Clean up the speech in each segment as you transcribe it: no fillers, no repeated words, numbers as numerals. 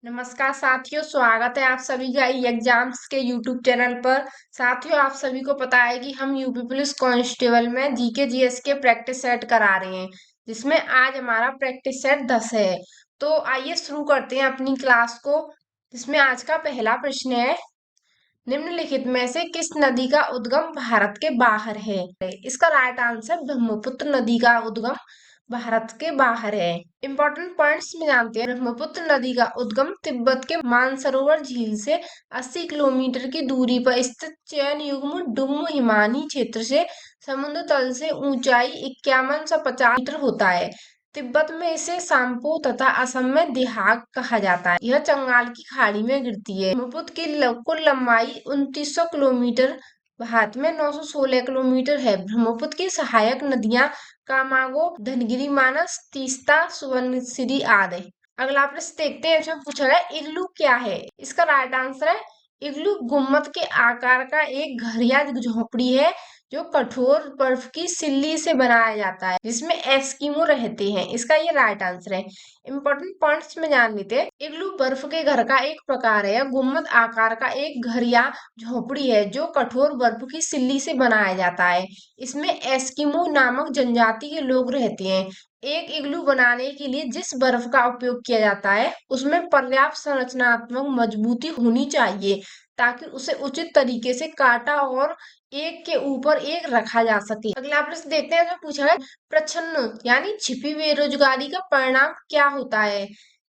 नमस्कार साथियों, स्वागत है आप सभी का ई एग्जाम्स के यूट्यूब चैनल पर। साथियों, आप सभी को पता है कि हम यूपी पुलिस कांस्टेबल में जीके जीएस के प्रैक्टिस सेट करा रहे हैं, जिसमें आज हमारा प्रैक्टिस सेट 10 है। तो आइए शुरू करते हैं अपनी क्लास को, जिसमें आज का पहला प्रश्न है, निम्नलिखित में से किस नदी का उद्गम भारत के बाहर है? इसका राइट आंसर ब्रह्मपुत्र नदी का उद्गम भारत के बाहर है। इंपॉर्टेंट पॉइंट्स में जानते हैं। ब्रह्मपुत्र नदी का उद्गम तिब्बत के मानसरोवर झील से 80 किलोमीटर की दूरी पर स्थित चयन युग्म डुम्म हिमानी क्षेत्र से समुद्र तल से ऊंचाई 5150 मीटर होता है। तिब्बत में इसे सांपो तथा असम में दिहाग कहा जाता है। यह बंगाल की खाड़ी में गिरती है। ब्रह्मपुत्र की कुल लंबाई 2900 किलोमीटर, भारत में 916 किलोमीटर है। ब्रह्मपुत्र की सहायक नदियां कामागो, धनगिरी, मानस, तीस्ता, सुवर्णसिरी आदि। अगला प्रश्न देखते हैं। इसमें पूछा गया इग्लू क्या है? इसका राइट आंसर है इग्लू गुम्मद के आकार का एक घर या झोपड़ी है, जो कठोर बर्फ की सिल्ली से बनाया जाता है, जिसमें एस्किमो रहते हैं। इसका ये राइट आंसर है। इंपॉर्टेंट पॉइंट्स में जान लेते हैं। इग्लू बर्फ के घर का एक प्रकार है। गुम्मद आकार का एक घर या झोपड़ी है, जो कठोर बर्फ की सिल्ली से बनाया जाता है। इसमें एस्किमो नामक जनजाति के लोग रहते हैं। एक इग्लू बनाने के लिए जिस बर्फ का उपयोग किया जाता है, उसमें पर्याप्त संरचनात्मक मजबूती होनी चाहिए, ताकि उसे उचित तरीके से काटा और एक के ऊपर एक रखा जा सके। अगला प्रश्न देखते हैं। जो पूछा है, प्रच्छन्न यानी छिपी बेरोजगारी का परिणाम क्या होता है?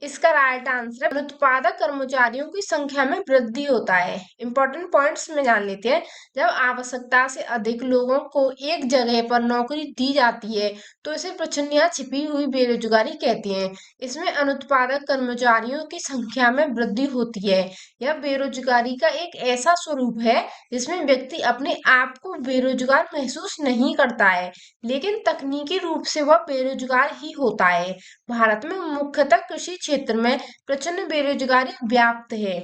इसका राइट आंसर है उत्पादक कर्मचारियों की संख्या में वृद्धि होता है। इंपॉर्टेंट पॉइंट्स में जान लेते हैं। जब आवश्यकता से अधिक लोगों को एक जगह पर नौकरी दी जाती है, तो इसे प्रच्छन्न या छिपी हुई बेरोजगारी कहते हैं। इसमें अनुत्पादक कर्मचारियों की संख्या में वृद्धि होती है। यह बेरोजगारी का एक ऐसा स्वरूप है जिसमें व्यक्ति अपने आप को बेरोजगार महसूस नहीं करता है, लेकिन तकनीकी रूप से वह बेरोजगार ही होता है। भारत में मुख्यतः कृषि क्षेत्र में प्रचंड बेरोजगारी व्याप्त है।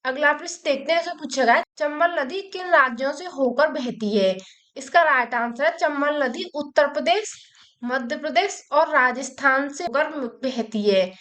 अगला प्रश्न देखते हैं। इसमें पूछा गया है, चंबल नदी किन राज्यों से होकर बहती है? इसका राइट आंसर है चंबल नदी उत्तर प्रदेश, मध्य प्रदेश और राजस्थान से होकर बहती है।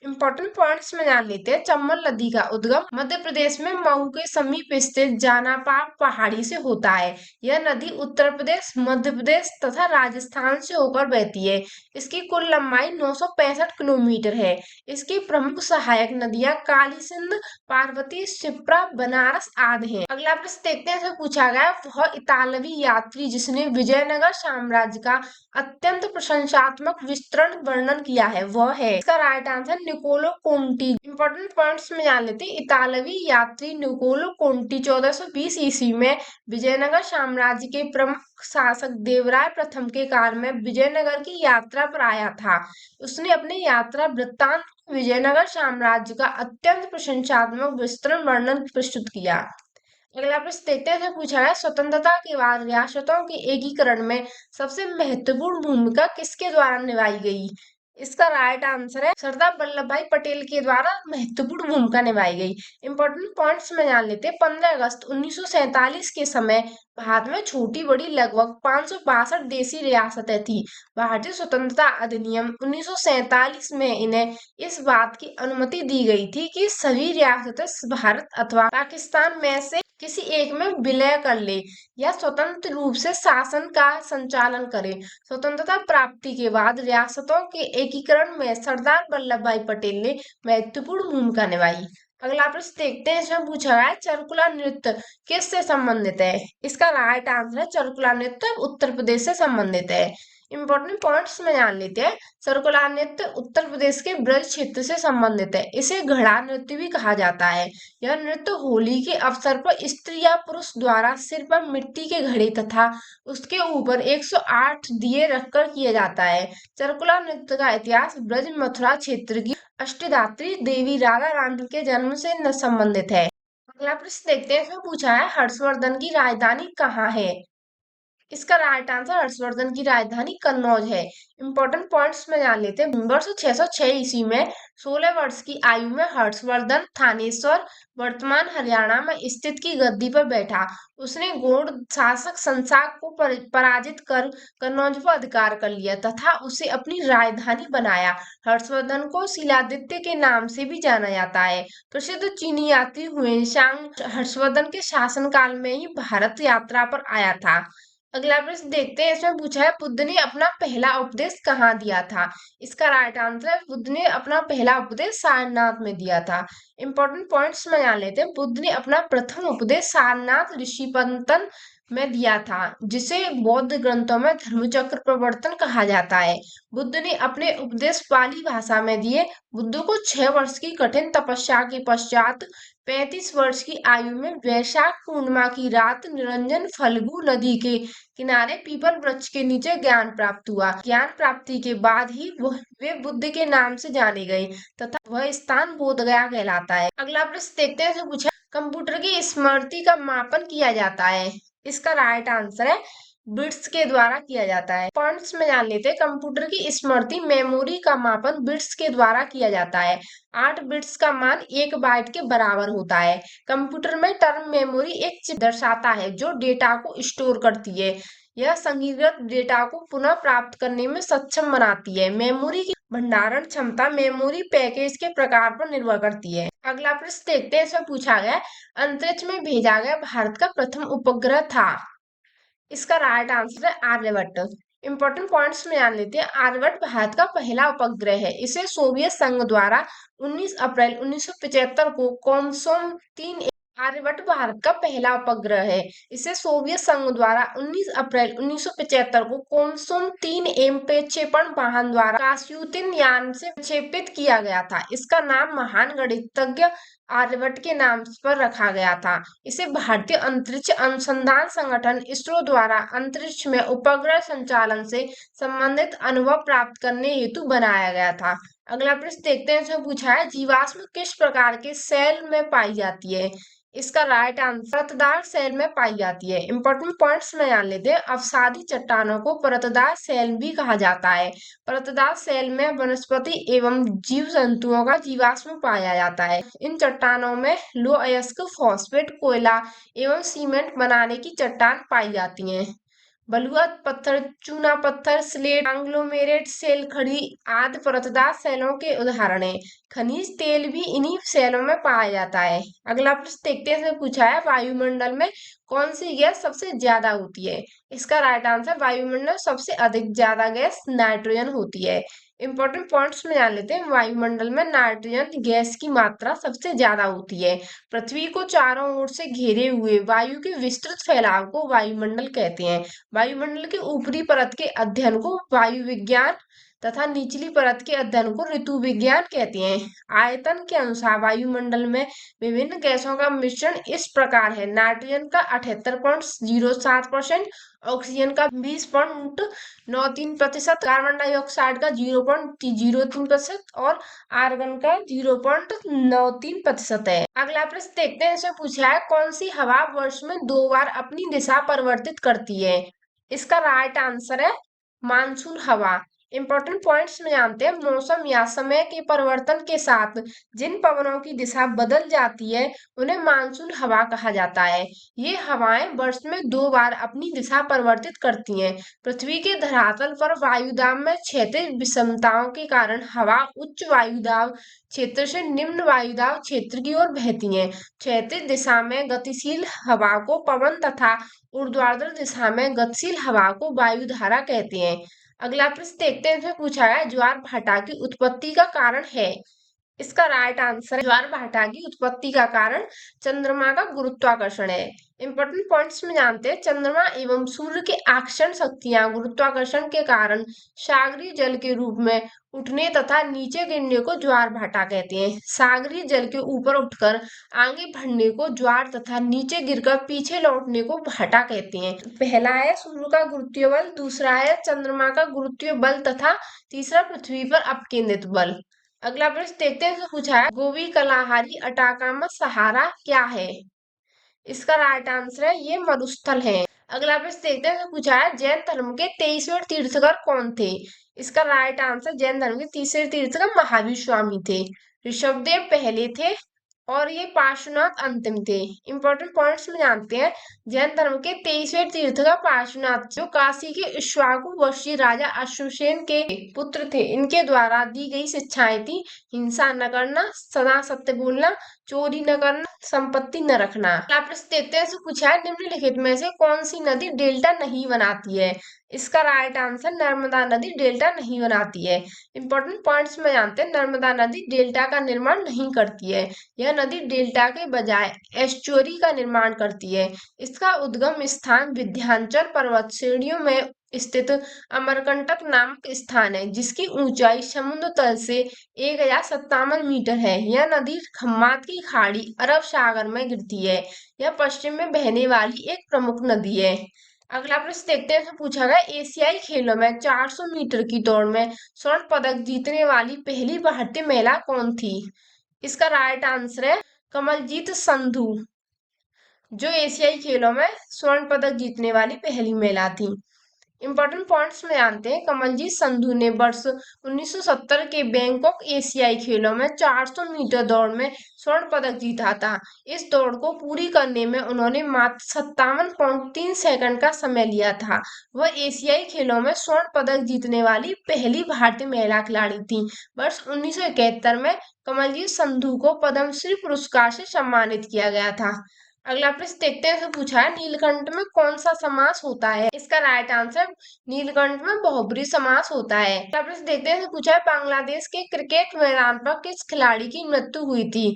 इंपॉर्टेंट पॉइंट्स में जान लेते हैं। चंबल नदी का उद्गम मध्य प्रदेश में मऊ के समीप स्थित जानापाग पहाड़ी से होता है। यह नदी उत्तर प्रदेश, मध्य प्रदेश तथा राजस्थान से होकर बहती है। इसकी कुल लंबाई 965 किलोमीटर है। इसकी प्रमुख सहायक नदियां काली सिंध, पार्वती, शिप्रा, बनारस आदि हैं। अगला प्रश्न देखते हैं। इसमें पूछा गया है, वह इतालवी यात्री जिसने विजयनगर साम्राज्य का अत्यंत प्रशंसात्मक विस्तृत वर्णन किया है, वह है? इसका राइट आंसर निकोलो कोंटी। इंपॉर्टेंट पॉइंट्स में जान लेते हैं। इतालवी यात्री निकोलो कोंटी 1420 ईस्वी में विजयनगर साम्राज्य के प्रमुख शासक देवराय प्रथम के काल में विजयनगर की यात्रा पर आया था। उसने अपने यात्रा वृत्तांत विजयनगर साम्राज्य का अत्यंत प्रशंसात्मक विस्तृत वर्णन प्रस्तुत किया। अगला प्रश्न देखते हैं। पूछा है, स्वतंत्रता के बाद रियासतों के एकीकरण में सबसे महत्वपूर्ण भूमिका किसके द्वारा निभाई गई? इसका राइट आंसर है सरदार वल्लभ भाई पटेल के द्वारा महत्वपूर्ण भूमिका निभाई गई। इंपॉर्टेंट पॉइंट्स में जान लेते हैं। 15 अगस्त 1947 के समय भारत में छोटी बड़ी लगभग 562 देशी रियासतें थी। भारतीय स्वतंत्रता अधिनियम 1947 में इन्हें इस बात की अनुमति दी गई थी कि सभी रियासतें भारत अथवा पाकिस्तान में से किसी एक में विलय कर ले या स्वतंत्र रूप से शासन का संचालन करे। स्वतंत्रता प्राप्ति के बाद रियासतों के एकीकरण में सरदार वल्लभ भाई पटेल ने महत्वपूर्ण भूमिका निभाई। अगला प्रश्न देखते हैं। इसमें पूछा गया है, चरकुला नृत्य किससे संबंधित है? इसका राइट आंसर है चरकुला नृत्य उत्तर प्रदेश से संबंधित है। इंपॉर्टेंट पॉइंट्स में जान लेते हैं। चरकुला नृत्य उत्तर प्रदेश के ब्रज क्षेत्र से संबंधित है। इसे घड़ा नृत्य भी कहा जाता है। यह नृत्य होली के अवसर पर स्त्री या पुरुष द्वारा सिर पर मिट्टी के घड़े तथा उसके ऊपर 108 दिए रखकर किया जाता है। चरकुला नृत्य का इतिहास ब्रज मथुरा क्षेत्र की अष्टधात्री देवी राधा रानी के जन्म से संबंधित है। अगला प्रश्न देखते हैं। इसमें पूछा है, हर्षवर्धन की राजधानी कहाँ है? इसका राइट आंसर हर्षवर्धन की राजधानी कन्नौज है। इंपॉर्टेंट पॉइंट्स में जान लेते हैं। वर्ष 606 ईस्वी में 16 वर्ष की आयु में हर्षवर्धन थानेश्वर वर्तमान हरियाणा में स्थित की गद्दी पर बैठा। उसने गौड़ शासक संसाक को पराजित कर कन्नौज पर अधिकार कर लिया तथा उसे अपनी राजधानी बनाया। हर्षवर्धन को शिलादित्य के नाम से भी जाना जाता है। प्रसिद्ध चीनी यात्री हुएनसांग हर्षवर्धन के शासनकाल में ही भारत यात्रा पर आया था। अगला प्रश्न देखते हैं। इसमें पूछा है बुद्ध ने अपना पहला उपदेश कहाँ दिया था। इसका राइट आंसर है बुद्ध ने अपना पहला उपदेश सारनाथ में दिया था। इंपॉर्टेंट पॉइंट्स में जान लेते हैं। बुद्ध ने अपना प्रथम उपदेश सारनाथ ऋषिपंतन में दिया था, जिसे बौद्ध ग्रंथों में धर्मचक्र प्रवर्तन कहा जाता है। बुद्ध ने अपने उपदेश पाली भाषा में दिए। बुद्ध को 6 वर्ष की कठिन तपस्या के पश्चात 35 वर्ष की आयु में वैशाख पूर्णिमा की रात निरंजन फल्गु नदी के किनारे पीपल वृक्ष के नीचे ज्ञान प्राप्त हुआ। ज्ञान प्राप्ति के बाद ही वे बुद्ध के नाम से जाने गए तथा वह स्थान बोध गया कहलाता है। अगला प्रश्न देखते हैं। इसमें पूछा कंप्यूटर की स्मृति का मापन किया जाता है। इसका राइट आंसर है बिट्स के द्वारा किया जाता है। पॉइंट्स में जान लेते हैं। कंप्यूटर की स्मृति मेमोरी का मापन बिट्स के द्वारा किया जाता है। 8 बिट्स का मान 1 बाइट के बराबर होता है। कंप्यूटर में टर्म मेमोरी एक चिप दर्शाता है जो डेटा को स्टोर करती है। यह संग्रहीत डेटा को पुनः प्राप्त करने में सक्षम बनाती है। मेमोरी की भंडारण क्षमता मेमोरी पैकेज के प्रकार पर निर्भर करती है। अगला प्रश्न देखते हैं। इसमें पूछा गया अंतरिक्ष में भेजा गया भारत का प्रथम उपग्रह था। इसका राइट आंसर है आर्यभट्ट। इंपॉर्टेंट पॉइंट्स में जान लेते हैं। आर्यभट्ट भारत का पहला उपग्रह है। इसे सोवियत संघ द्वारा 19 अप्रैल 1975 को कॉमसोम 3 आर्यभट्ट भारत का पहला उपग्रह है। इसे सोवियत संघ द्वारा 19 अप्रैल 1975 को कोमसोम 3 प्रक्षेपण वाहन द्वारा कास्युतिन यान से प्रक्षेपित किया गया था। इसका नाम महान गणितज्ञ आर्यभट्ट के नाम पर रखा गया था। इसे भारतीय अंतरिक्ष अनुसंधान संगठन इसरो द्वारा अंतरिक्ष में उपग्रह संचालन से संबंधित अनुभव प्राप्त करने हेतु बनाया गया था। अगला प्रश्न देखते हैं। इसमें पूछा है जीवाश्म किस प्रकार के सेल में पाई जाती है। इसका राइट आंसर परतदार सेल में पाई जाती है। इंपॉर्टेंट पॉइंट्स में जान लेते हैं। अवसादी चट्टानों को परतदार सेल भी कहा जाता है। परतदार सेल में वनस्पति एवं जीव जंतुओं का जीवाश्म पाया जाता है। इन चट्टानों में लौह अयस्क फॉस्फेट कोयला एवं सीमेंट बनाने की चट्टान पाई जाती हैं। बलुआ पत्थर चूना पत्थर स्लेट कांग्लोमेरेट सेल खड़ी आदि परतदार सेलों के उदाहरण हैं। खनिज तेल भी इन्हीं सेलों में पाया जाता है। अगला प्रश्न देखते हैं। इसमें पूछा है वायुमंडल में कौन सी गैस सबसे ज्यादा होती है। इसका राइट आंसर वायुमंडल में सबसे अधिक ज्यादा गैस नाइट्रोजन होती है। इंपॉर्टेंट पॉइंट्स में जान लेते हैं। वायुमंडल में नाइट्रोजन गैस की मात्रा सबसे ज्यादा होती है। पृथ्वी को चारों ओर से घेरे हुए वायु के विस्तृत फैलाव को वायुमंडल कहते हैं। वायुमंडल के ऊपरी परत के अध्ययन को वायु विज्ञान तथा निचली परत के अध्ययन को ऋतु विज्ञान कहते हैं। आयतन के अनुसार वायुमंडल में विभिन्न गैसों का मिश्रण इस प्रकार है। नाइट्रोजन का 78.07%, ऑक्सीजन का 20.93%, कार्बन डाइऑक्साइड का 0.03% और आर्गन का 0.93% है। अगला प्रश्न देखते हैं। इसमें पूछा है कौन सी हवा वर्ष में 2 बार अपनी दिशा परिवर्तित करती है। इसका राइट आंसर है मानसून हवा। इंपॉर्टेंट पॉइंट्स में जानते हैं। मौसम या समय के परिवर्तन के साथ जिन पवनों की दिशा बदल जाती है उन्हें मानसून हवा कहा जाता है। ये हवाएं वर्ष में 2 बार अपनी दिशा परिवर्तित करती हैं। पृथ्वी के धरातल पर वायुदाब में क्षैतिज विषमताओं के कारण हवा उच्च वायुदाब क्षेत्र से निम्न वायुदाब क्षेत्र की ओर बहती है। क्षैतिज दिशा में गतिशील हवा को पवन तथा ऊर्ध्वाधर दिशा में गतिशील हवा को वायुधारा कहते हैं। अगला प्रश्न देखते हैं। इसमें पूछा है ज्वार भाटा की उत्पत्ति का कारण है। इसका राइट आंसर है ज्वार भाटा की उत्पत्ति का कारण चंद्रमा का गुरुत्वाकर्षण है। इंपॉर्टेंट पॉइंट्स में जानते हैं। चंद्रमा एवं सूर्य के आकर्षण शक्तियां गुरुत्वाकर्षण के कारण सागरीय जल के रूप में उठने तथा नीचे गिरने को ज्वार भाटा कहते हैं। सागरीय जल के ऊपर उठकर आगे बढ़ने को ज्वार तथा नीचे गिरकर पीछे लौटने को भाटा कहते हैं। पहला है सूर्य का गुरुत्वीय बल, दूसरा है चंद्रमा का गुरुत्वीय बल तथा तीसरा पृथ्वी पर अपकेंद्रित बल। अगला प्रश्न देखते हैं। पूछा है गोबी कलाहारी अटाकामा सहारा क्या है। इसका राइट आंसर है ये मरुस्थल है। अगला प्रश्न देखते हैं, तो पूछा है जैन धर्म के 23वें तीर्थंकर कौन थे। इसका राइट आंसर जैन धर्म के 30वें तीर्थंकर महावीर स्वामी थे। ऋषभदेव पहले थे और ये पार्श्वनाथ अंतिम थे। इंपॉर्टेंट पॉइंट्स में जानते हैं। जैन धर्म के 23वें तीर्थंकर पार्श्वनाथ जो काशी के इक्ष्वाकु वंशी राजा अश्वसेन के पुत्र थे। इनके द्वारा दी गई शिक्षाएं थी हिंसा न करना, सदा सत्य बोलना, चोरी न करना, संपत्ति न रखना। आप प्रश्न देखते हैं, इससे पूछा है निम्नलिखित में से कौन सी नदी डेल्टा नहीं बनाती है। इसका राइट आंसर नर्मदा नदी डेल्टा नहीं बनाती है। इंपॉर्टेंट पॉइंट्स में जानते हैं। नर्मदा नदी डेल्टा का निर्माण नहीं करती है। यह नदी डेल्टा के बजाय एस्चुअरी का निर्माण करती है। इसका उद्गम स्थान विंध्याचल पर्वत श्रेणियों में स्थित अमरकंटक नामक स्थान है, जिसकी ऊंचाई समुद्र तल से 1057 मीटर है। यह नदी खम्मात की खाड़ी अरब सागर में गिरती है। यह पश्चिम में बहने वाली एक प्रमुख नदी है। अगला प्रश्न देखते हैं, तो पूछा गया एशियाई खेलों में 400 मीटर की दौड़ में स्वर्ण पदक जीतने वाली पहली भारतीय महिला कौन थी। इसका राइट आंसर है कमलजीत संधू, जो एशियाई खेलों में स्वर्ण पदक जीतने वाली पहली महिला थी। इंपॉर्टेंट पॉइंट्स में जानते हैं। कमलजीत संधू ने वर्ष 1970 के बैंकॉक एशियाई खेलों में 400 मीटर दौड़ में स्वर्ण पदक जीता था। इस दौड़ को पूरी करने में उन्होंने मात्र 57.3 सेकंड का समय लिया था। वह एशियाई खेलों में स्वर्ण पदक जीतने वाली पहली भारतीय महिला खिलाड़ी थी। वर्ष 1971 में कमलजीत संधू को पद्मश्री पुरस्कार से सम्मानित किया गया था। अगला प्रश्न देखते हैं, तो पूछा है नीलकंठ में कौन सा समास होता है। इसका राइट आंसर नीलकंठ में बहुब्रीहि समास होता है। अगला प्रश्न देखते हैं, तो पूछा है बांग्लादेश के क्रिकेट मैदान पर किस खिलाड़ी की मृत्यु हुई थी।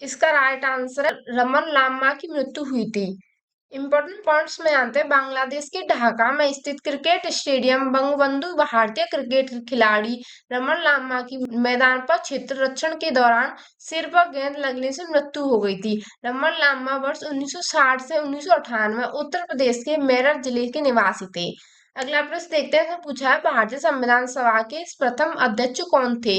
इसका राइट आंसर है रमन लाम्बा की मृत्यु हुई थी। इंपॉर्टेंट पॉइंट्स में जानते हैं। बांग्लादेश के ढाका में स्थित क्रिकेट स्टेडियम बंगबंधु भारतीय क्रिकेट खिलाड़ी रमन लाम्बा की मैदान पर क्षेत्र रक्षण के दौरान सिर पर गेंद लगने से मृत्यु हो गई थी। रमन लाम्बा वर्ष 1960 से 1998 उत्तर प्रदेश के मेरठ जिले के निवासी थे। अगला प्रश्न देखते हैं, तो पूछा है भारतीय संविधान सभा के प्रथम अध्यक्ष कौन थे।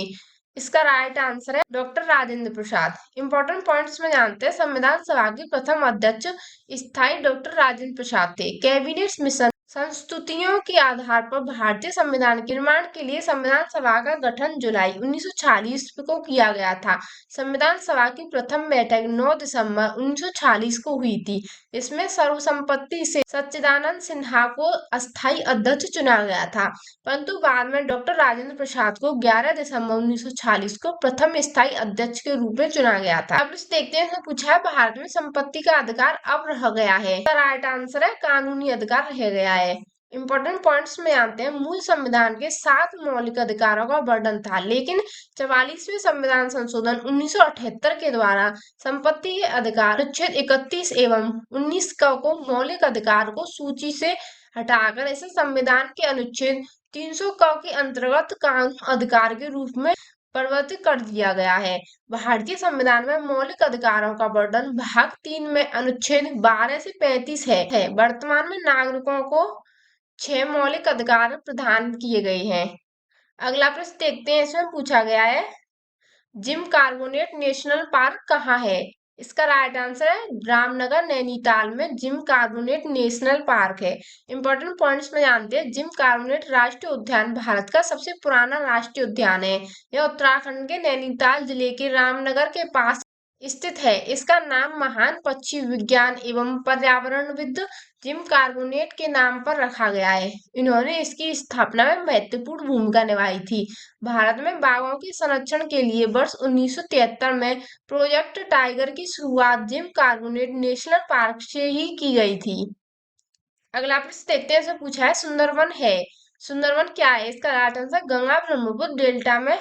इसका राइट आंसर है doctor Rajendra Prasad. Important points में जानते हैं। संविधान सभा के प्रथम अध्यक्ष स्थायी डॉक्टर राजेंद्र प्रसाद थे। कैबिनेट मिशन संस्तुतियों के आधार पर भारतीय संविधान के निर्माण के लिए संविधान सभा का गठन जुलाई 1946 को किया गया था। संविधान सभा की प्रथम बैठक 9 दिसंबर 1946 को हुई थी। इसमें सर्वसम्मति से सच्चिदानंद सिन्हा को अस्थायी अध्यक्ष चुना गया था, परंतु बाद में डॉक्टर राजेंद्र प्रसाद को 11 दिसंबर 1946 को प्रथम स्थायी अध्यक्ष के रूप में चुना गया था। अब इस देखते हैं, पूछा है भारत में संपत्ति का अधिकार अब रह गया है। राइट आंसर है कानूनी अधिकार रह गया है। इंपॉर्टेंट पॉइंट्स में आते हैं। मूल संविधान के 7 मौलिक अधिकारों का वर्णन था, लेकिन 44वें संविधान संशोधन 1978 के द्वारा संपत्ति के अधिकार अनुच्छेद 31 एवं 19 को मौलिक अधिकार को सूची से हटाकर इसे संविधान के अनुच्छेद 300 के अंतर्गत कानून अधिकार के रूप में परिवर्तित कर दिया गया है। भारतीय संविधान में मौलिक अधिकारों का वर्णन भाग 3 में अनुच्छेद 12 से 35 है। वर्तमान में नागरिकों को 6 मौलिक अधिकार प्रदान किए गए हैं। अगला प्रश्न देखते हैं। इसमें पूछा गया है जिम कार्बोनेट नेशनल पार्क कहाँ है। इसका राइट आंसर है रामनगर नैनीताल में जिम कार्बोनेट नेशनल पार्क है। इंपॉर्टेंट पॉइंट्स में जानते हैं। जिम कार्बोनेट राष्ट्रीय उद्यान भारत का सबसे पुराना राष्ट्रीय उद्यान है। यह उत्तराखंड के नैनीताल जिले के रामनगर के पास स्थित है। इसका नाम महान पक्षी विज्ञान एवं पर्यावरणविद जिम कार्बोनेट के नाम पर रखा गया है। इन्होंने इसकी स्थापना में महत्वपूर्ण भूमिका निभाई थी। भारत में बाघों के संरक्षण के लिए वर्ष 1973 में प्रोजेक्ट टाइगर की शुरुआत जिम कार्बोनेट नेशनल पार्क से ही की गई थी। अगला प्रश्न देखते हैं। इसमें पूछा है सुंदरवन है। सुंदरवन क्या है। इसका right answer Ganga Brahmaputra delta में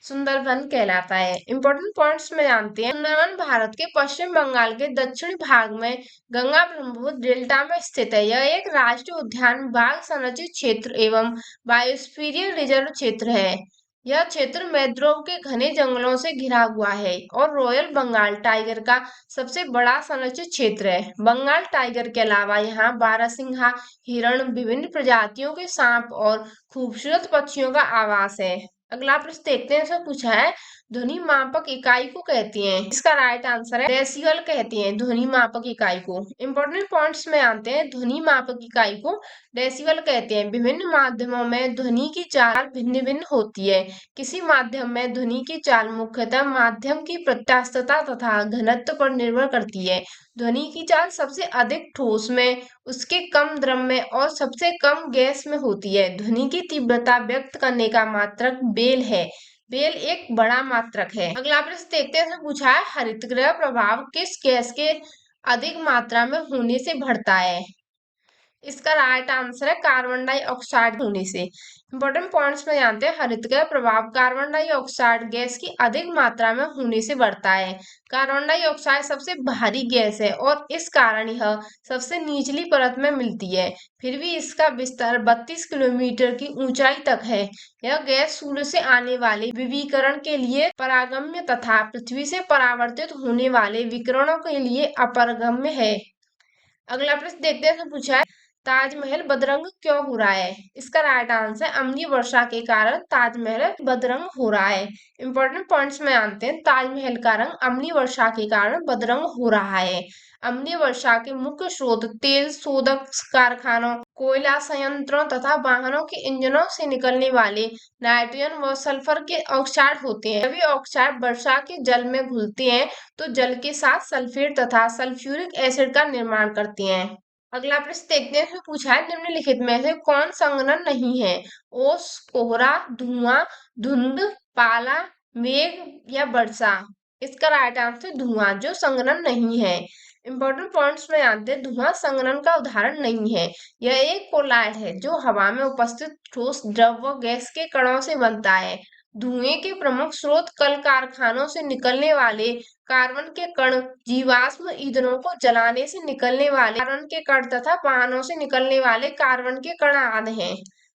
सुंदरवन कहलाता है। इंपॉर्टेंट पॉइंट्स में जानते हैं। सुंदरवन भारत के पश्चिम बंगाल के दक्षिणी भाग में गंगा ब्रह्मपुत्र डेल्टा में स्थित है। यह एक राष्ट्रीय उद्यान बाघ संरक्षित क्षेत्र एवं बायोस्फीयर रिजर्व क्षेत्र है। यह क्षेत्र मैद्रोव के घने जंगलों से घिरा हुआ है और रॉयल बंगाल टाइगर का सबसे बड़ा संरक्षित क्षेत्र है। बंगाल टाइगर के अलावा यहाँ बारहसिंहा, हिरण, विभिन्न प्रजातियों के सांप और खूबसूरत पक्षियों का आवास है। अगला प्रश्न देखते हैं। इसमें पूछा है ध्वनि मापक इकाई को कहती हैं? इसका राइट आंसर है डेसिबल कहती हैं ध्वनि मापक इकाई को। इंपॉर्टेंट पॉइंट्स में आते हैं, ध्वनि मापक इकाई को डेसिबल कहते हैं। विभिन्न माध्यमों में ध्वनि की चाल भिन्न भिन्न होती है। किसी माध्यम में ध्वनि की चाल मुख्यतः माध्यम की प्रत्यास्थता तथा घनत्व पर निर्भर करती है। ध्वनि की चाल सबसे अधिक ठोस में, उसके कम द्रव्य में और सबसे कम गैस में होती है। ध्वनि की तीव्रता व्यक्त करने का मात्रक बेल है। बेल एक बड़ा मात्रक है। अगला प्रश्न देखते हैं, इसमें पूछा है हरितगृह प्रभाव किस गैस के अधिक मात्रा में होने से बढ़ता है? इसका राइट आंसर है कार्बन डाइऑक्साइड होने से। इंपॉर्टेंट पॉइंट्स में जानते हैं, हरितगृह प्रभाव कार्बन डाइऑक्साइड गैस की अधिक मात्रा में होने से बढ़ता है। कार्बन डाइऑक्साइड सबसे भारी गैस है और इस कारण यह सबसे निचली परत में मिलती है। फिर भी इसका विस्तार 32 किलोमीटर की ऊंचाई तक है। यह गैस सूर्य से आने वाले विकिरण के लिए परागम्य तथा पृथ्वी से परावर्तित होने वाले विकिरणों के लिए अपरगम्य है। अगला प्रश्न देखते हैं, पूछा है ताजमहल बदरंग क्यों हो रहा है? इसका राइट आंसर अम्लीय वर्षा के कारण ताजमहल बदरंग हो रहा है। इंपॉर्टेंट पॉइंट्स में आते हैं, ताजमहल का रंग अम्लीय वर्षा के कारण बदरंग हो रहा है। अम्लीय वर्षा के मुख्य स्रोत तेल शोधक कारखानों, कोयला संयंत्रों तथा वाहनों के इंजनों से निकलने वाले नाइट्रोजन व सल्फर के ऑक्साइड होते हैं। सभी ऑक्साइड वर्षा के जल में घुलते हैं तो जल के साथ सल्फेट तथा सल्फ्यूरिक एसिड का निर्माण करते हैं। अगला प्रश्न देखते हैं, इसमें पूछा है निम्नलिखित में से कौन संघनन नहीं है? ओस, कोहरा, धुआं, धुंध, पाला, मेघ या वर्षा? इसका राइट आंसर धुआं, जो संघनन नहीं है। इंपॉर्टेंट पॉइंट्स में आते हैं, धुआं संघनन का उदाहरण नहीं है। यह एक कोलाइड है जो हवा में उपस्थित ठोस द्रव व गैस के कणों से बनता है। धुएं के प्रमुख स्रोत कल कारखानों से निकलने वाले कार्बन के कण, जीवाश्म ईंधनों को जलाने से निकलने वाले कार्बन के कण तथा वाहनों से निकलने वाले कार्बन के कण आदि हैं।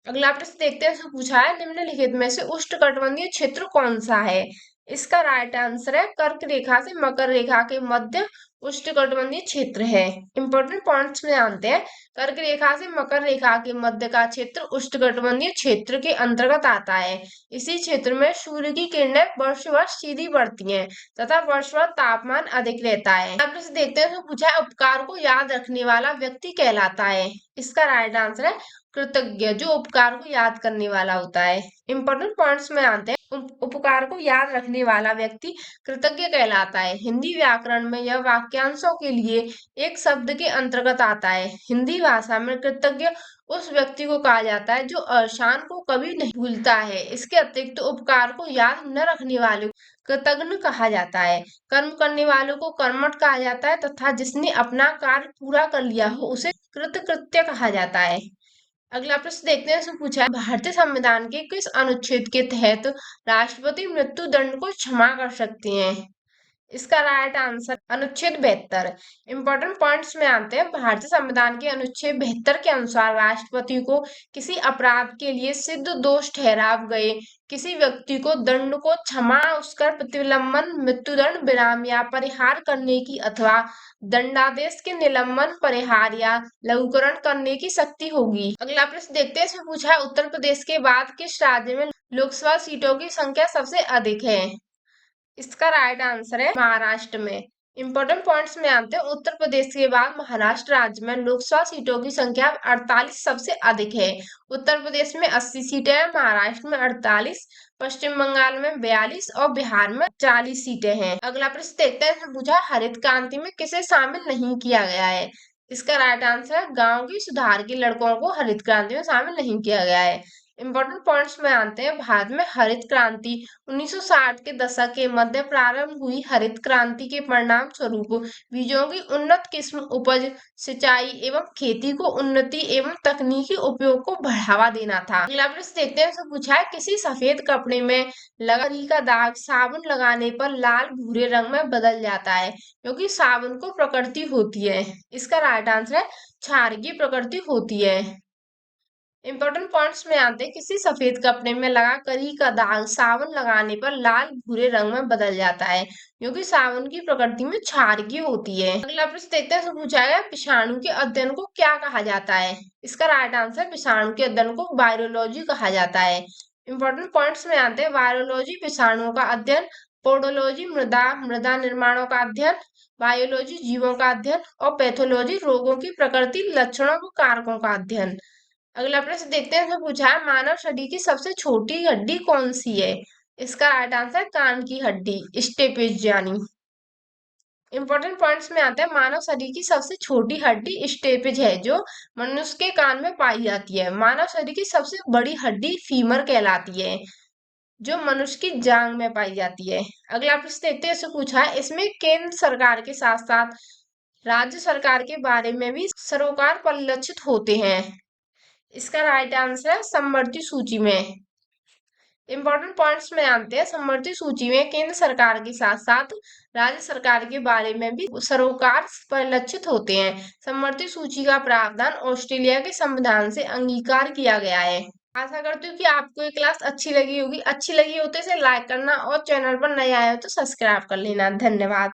अगला प्रश्न देखते हैं, इसमें पूछा है निम्नलिखित में से उष्णकटिबंधीय क्षेत्र कौन सा है? इसका राइट आंसर है कर्क रेखा से मकर रेखा के मध्य उष्णकटिबंधीय क्षेत्र है। इंपॉर्टेंट पॉइंट्स में आते हैं, कर्क रेखा से मकर रेखा के मध्य का क्षेत्र उष्णकटिबंधीय क्षेत्र के अंतर्गत आता है। इसी क्षेत्र में सूर्य की किरणें वर्ष वर्ष सीधी पड़ती हैं तथा वर्ष भर तापमान अधिक रहता है। अब प्रश्न देखते हैं, इसमें पूछा है उपकार को याद रखने वाला व्यक्ति कहलाता है? इसका राइट आंसर है कृतज्ञ, जो उपकार को याद करने वाला होता है। इंपॉर्टेंट पॉइंट्स में आते हैं, उपकार को याद रखने वाला व्यक्ति कृतज्ञ कहलाता है। हिंदी व्याकरण में यह वाक्यांशों के लिए एक शब्द के अंतर्गत आता है। हिंदी भाषा में कृतज्ञ उस व्यक्ति को कहा जाता है जो एहसान को कभी नहीं भूलता है। इसके अतिरिक्त उपकार को याद न रखने वाले कृतघ्न कहा जाता है। कर्म करने वालों को कर्मठ कहा जाता है तथा जिसने अपना कार्य पूरा कर लिया हो उसे कृतकृत्य कहा जाता है। अगला प्रश्न देखते हैं, इसमें पूछा है भारतीय संविधान के किस अनुच्छेद के तहत राष्ट्रपति मृत्यु दंड को क्षमा कर सकते हैं? इसका राइट आंसर अनुच्छेद 72। इंपॉर्टेंट पॉइंट्स में आते हैं, भारतीय संविधान के अनुच्छेद 72 के अनुसार राष्ट्रपति को किसी अपराध के लिए सिद्ध दोष ठहराव गए किसी व्यक्ति को दंड को क्षमा उसका प्रतिलंबन, मृत्युदंड, विराम या परिहार करने की अथवा दंडादेश के निलंबन, परिहार या लघुकरण करने की शक्ति होगी। अगला प्रश्न देखते हैं, इसमें पूछा है उत्तर प्रदेश के बाद किस राज्य में लोकसभा सीटों की संख्या सबसे अधिक है? इसका राइट आंसर है महाराष्ट्र में। इंपॉर्टेंट पॉइंट्स में आते हैं, उत्तर प्रदेश के बाद महाराष्ट्र राज्य में लोकसभा सीटों की संख्या 48 सबसे अधिक है। उत्तर प्रदेश में 80 सीटें हैं, महाराष्ट्र में 48, पश्चिम बंगाल में 42 और बिहार में 40 सीटें हैं। अगला प्रश्न देखते हैं, पूछा हरित क्रांति में किसे शामिल नहीं किया गया है? इसका राइट आंसर है गाँव की सुधार के लड़कों को हरित क्रांति में शामिल नहीं किया गया है। इंपॉर्टेंट पॉइंट्स में आते हैं, भारत में हरित क्रांति 1960 के दशक के मध्य प्रारंभ हुई। हरित क्रांति के परिणाम स्वरूप बीजों की उन्नत किस्म, उपज, सिंचाई एवं खेती को उन्नति एवं तकनीकी उपयोग को बढ़ावा देना था। अगला प्रश्न देखते हैं, इसमें पूछा है किसी सफेद कपड़े में लगा का दाग साबुन लगाने पर लाल भूरे रंग में बदल जाता है क्योंकि साबुन को प्रकृति होती है। इसका राइट आंसर है क्षारीय प्रकृति होती है। इंपॉर्टेंट पॉइंट्स में आते हैं, किसी सफेद कपड़े में लगा करी का दाग साबुन लगाने पर लाल भूरे रंग में बदल जाता है क्योंकि साबुन की प्रकृति में क्षारीय होती है। अगला प्रश्न देखते हैं, पूछा गया विषाणु के अध्ययन को क्या कहा जाता है? इसका राइट आंसर विषाणु के अध्ययन को वायरोलॉजी कहा जाता है। इंपॉर्टेंट पॉइंट्स में आते हैं वायरोलॉजी विषाणुओं का अध्ययन, पोडोलॉजी मृदा निर्माणों का अध्ययन, बायोलॉजी जीवों का अध्ययन और पैथोलॉजी रोगों की प्रकृति लक्षणों व कारकों का अध्ययन। अगला प्रश्न देखते हैं, इसमें पूछा है मानव शरीर की सबसे छोटी हड्डी कौन सी है? इसका राइट आंसर है कान की हड्डी, स्टेपिज यानी। इंपॉर्टेंट पॉइंट्स में आता है मानव शरीर की सबसे छोटी हड्डी स्टेपिज है जो मनुष्य के कान में पाई जाती है। मानव शरीर की सबसे बड़ी हड्डी फीमर कहलाती है जो मनुष्य की जांग में पाई जाती है। अगला प्रश्न देखते हैं, इससे पूछा है इसमें केंद्र सरकार के साथ साथ राज्य सरकार के बारे में भी सरोकार परिलक्षित होते हैं। इसका राइट आंसर है समवर्ती सूची में। इंपॉर्टेंट पॉइंट्स में आते हैं, समवर्ती सूची में केंद्र सरकार के साथ साथ राज्य सरकार के बारे में भी सरोकार परिलक्षित होते हैं। समवर्ती सूची का प्रावधान ऑस्ट्रेलिया के संविधान से अंगीकार किया गया है। आशा करती हूँ कि आपको ये क्लास अच्छी लगी होगी। अच्छी लगी हो तो इसे लाइक करना और चैनल पर नए आए हो तो सब्सक्राइब कर लेना। धन्यवाद।